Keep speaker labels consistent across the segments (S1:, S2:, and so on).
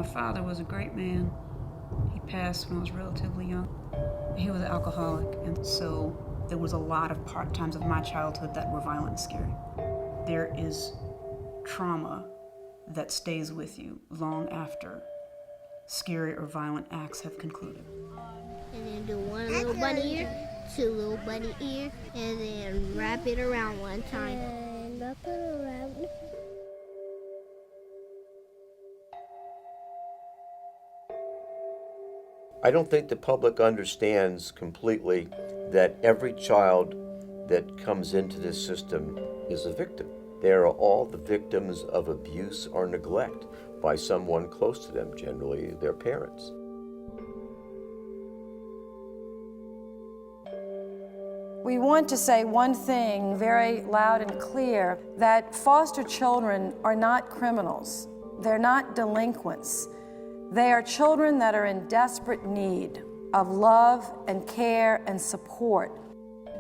S1: father was a great man. He passed when I was relatively young. He was an alcoholic, and so there was a lot of times of my childhood that were violent and scary. There is trauma that stays with you long after scary or violent acts have concluded.
S2: And then do one little bunny ear, two little bunny ear, and then wrap it around one time. And wrap it around.
S3: I don't think the public understands completely that every child that comes into this system is a victim. They are all the victims of abuse or neglect by someone close to them, generally their parents.
S4: We want to say one thing very loud and clear, that foster children are not criminals. They're not delinquents. They are children that are in desperate need of love and care and support.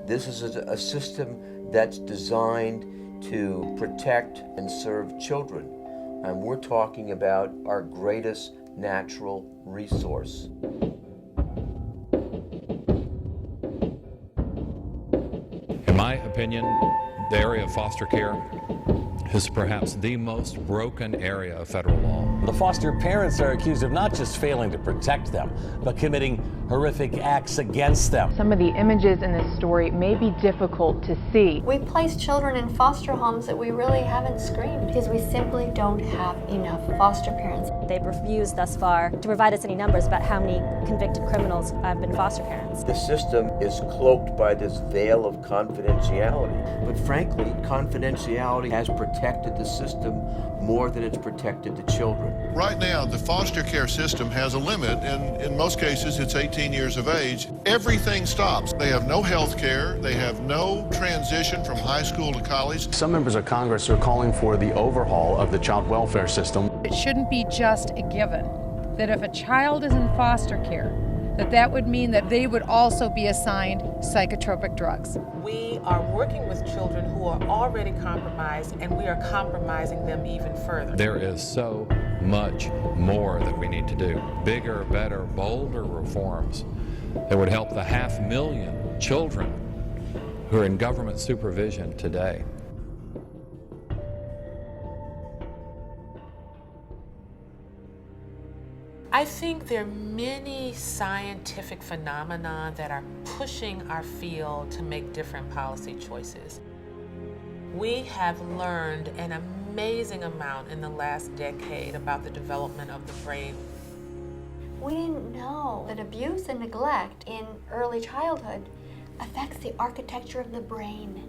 S3: This is a system that's designed to protect and serve children. And we're talking about our greatest natural resource.
S5: In my opinion, the area of foster care is perhaps the most broken area of federal law.
S6: The foster parents are accused of not just failing to protect them, but committing horrific acts against them.
S7: Some of the images in this story may be difficult to see.
S8: We place children in foster homes that we really haven't screened because we simply don't have enough foster parents.
S9: They've refused thus far to provide us any numbers about how many convicted criminals have been foster parents.
S3: The system is cloaked by this veil of confidentiality. But frankly, confidentiality has protected the system more than it's protected the children.
S10: Right now, the foster care system has a limit, and in most cases, it's 18 years of age. Everything stops. They have no health care. They have no transition from high school to college.
S11: Some members of Congress are calling for the overhaul of the child welfare system.
S12: It shouldn't be just a given that if a child is in foster care, that would mean that they would also be assigned psychotropic drugs.
S13: We are working with children who are already compromised, and we are compromising them even further.
S5: There is so much more that we need to do. Bigger, better, bolder reforms that would help the 500,000 children who are in government supervision today.
S13: I think there are many scientific phenomena that are pushing our field to make different policy choices. We have learned an amazing amount in the last decade about the development of the brain.
S8: We didn't know that abuse and neglect in early childhood affects the architecture of the brain.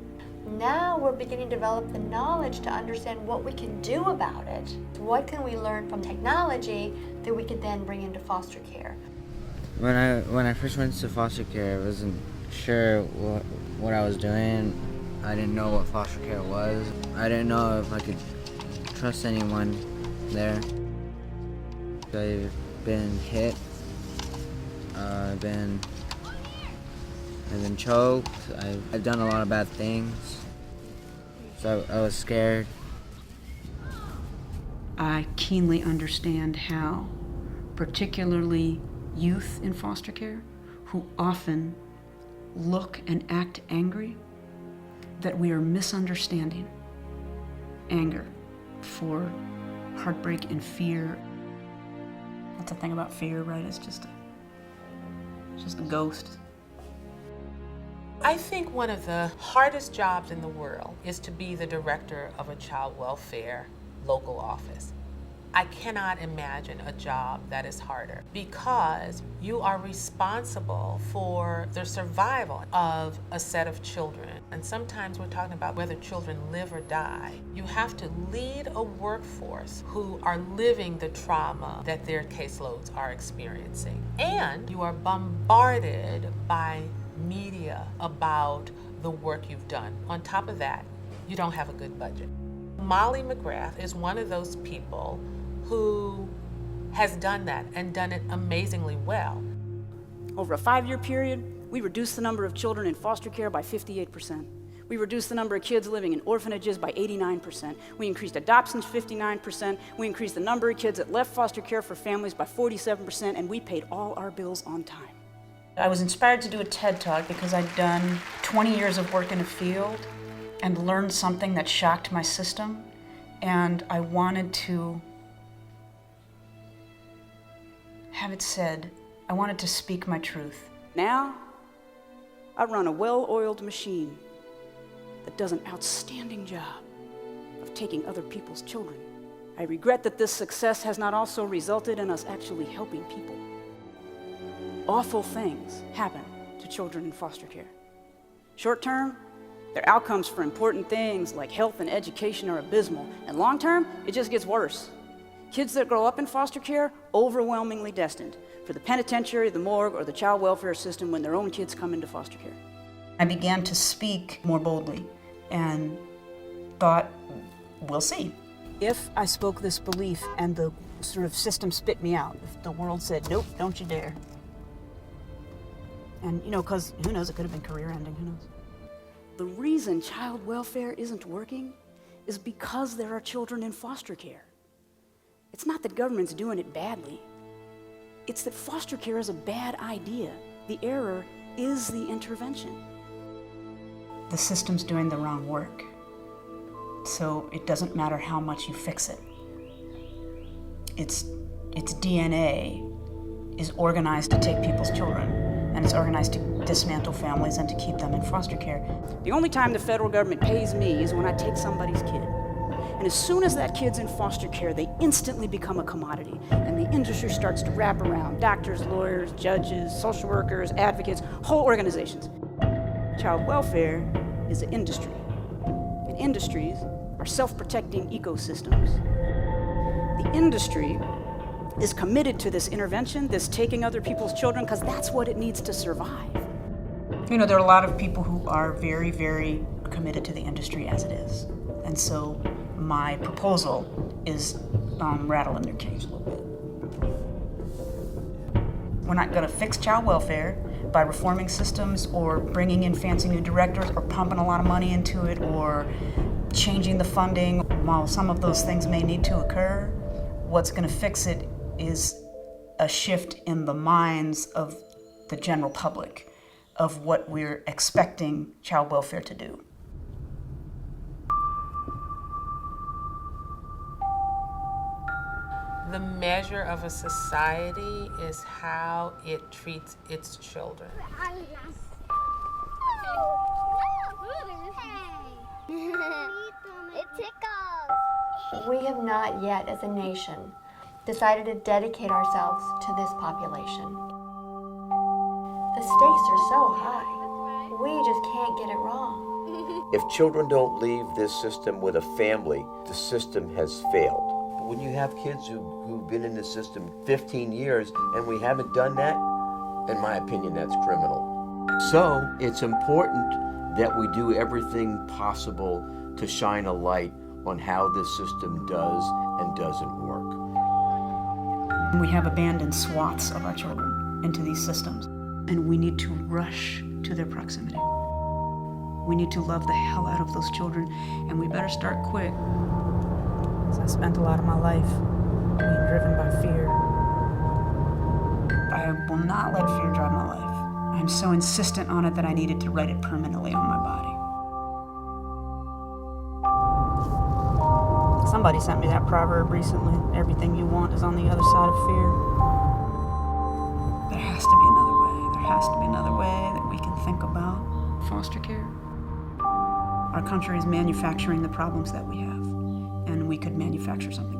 S8: Now we're beginning to develop the knowledge to understand what we can do about it. What can we learn from technology that we could then bring into foster care?
S14: When I first went to foster care, I wasn't sure what I was doing. I didn't know what foster care was. I didn't know if I could trust anyone there. I've been hit. I've been choked. I've done a lot of bad things. So I was scared.
S1: I keenly understand how, particularly youth in foster care, who often look and act angry, that we are misunderstanding anger for heartbreak and fear. That's the thing about fear, right? It's just a ghost.
S13: I think one of the hardest jobs in the world is to be the director of a child welfare local office. I cannot imagine a job that is harder because you are responsible for the survival of a set of children. And sometimes we're talking about whether children live or die. You have to lead a workforce who are living the trauma that their caseloads are experiencing. And you are bombarded by media about the work you've done. On top of that, you don't have a good budget. Molly McGrath is one of those people who has done that and done it amazingly well.
S15: Over a 5-year period, we reduced the number of children in foster care by 58%. We reduced the number of kids living in orphanages by 89%. We increased adoptions 59%. We increased the number of kids that left foster care for families by 47%, and we paid all our bills on time.
S1: I was inspired to do a TED Talk because I'd done 20 years of work in a field and learned something that shocked my system, and I wanted to have it said. I wanted to speak my truth.
S15: Now, I run a well-oiled machine that does an outstanding job of taking other people's children. I regret that this success has not also resulted in us actually helping people. Awful things happen to children in foster care. Short term, their outcomes for important things like health and education are abysmal, and long term, it just gets worse. Kids that grow up in foster care, overwhelmingly destined for the penitentiary, the morgue, or the child welfare system when their own kids come into foster care.
S1: I began to speak more boldly and thought, we'll see.
S15: If I spoke this belief and the sort of system spit me out, if the world said, nope, don't you dare. And, because who knows, it could have been career ending, who knows. The reason child welfare isn't working is because there are children in foster care. It's not that government's doing it badly. It's that foster care is a bad idea. The error is the intervention.
S1: The system's doing the wrong work, so it doesn't matter how much you fix it. Its DNA is organized to take people's children, and it's organized to dismantle families and to keep them in foster care.
S15: The only time the federal government pays me is when I take somebody's kid. And as soon as that kid's in foster care, they instantly become a commodity, and the industry starts to wrap around doctors, lawyers, judges, social workers, advocates, whole organizations. Child welfare is an industry, and industries are self-protecting ecosystems. The industry is committed to this intervention, this taking other people's children, because that's what it needs to survive.
S1: There are a lot of people who are very, very committed to the industry as it is. And so my proposal is rattling their cage a little bit. We're not going to fix child welfare by reforming systems or bringing in fancy new directors or pumping a lot of money into it or changing the funding. While some of those things may need to occur, what's going to fix it is a shift in the minds of the general public of what we're expecting child welfare to do.
S13: The measure of a society is how it treats its children.
S2: It tickles.
S8: We have not yet, as a nation, decided to dedicate ourselves to this population. The stakes are so high, we just can't get it wrong.
S3: If children don't leave this system with a family, the system has failed. But when you have kids who've been in the system 15 years and we haven't done that, in my opinion, that's criminal. So it's important that we do everything possible to shine a light on how this system does and doesn't work.
S1: We have abandoned swaths of our children into these systems, and we need to rush to their proximity. We need to love the hell out of those children, and we better start quick. I spent a lot of my life being driven by fear. I will not let fear drive my life. I'm so insistent on it that I needed to write it permanently on my body. Somebody sent me that proverb recently. Everything you want is on the other side of fear. There has to be another way. There has to be another way that we can think about foster care. Our country is manufacturing the problems that we have, and we could manufacture something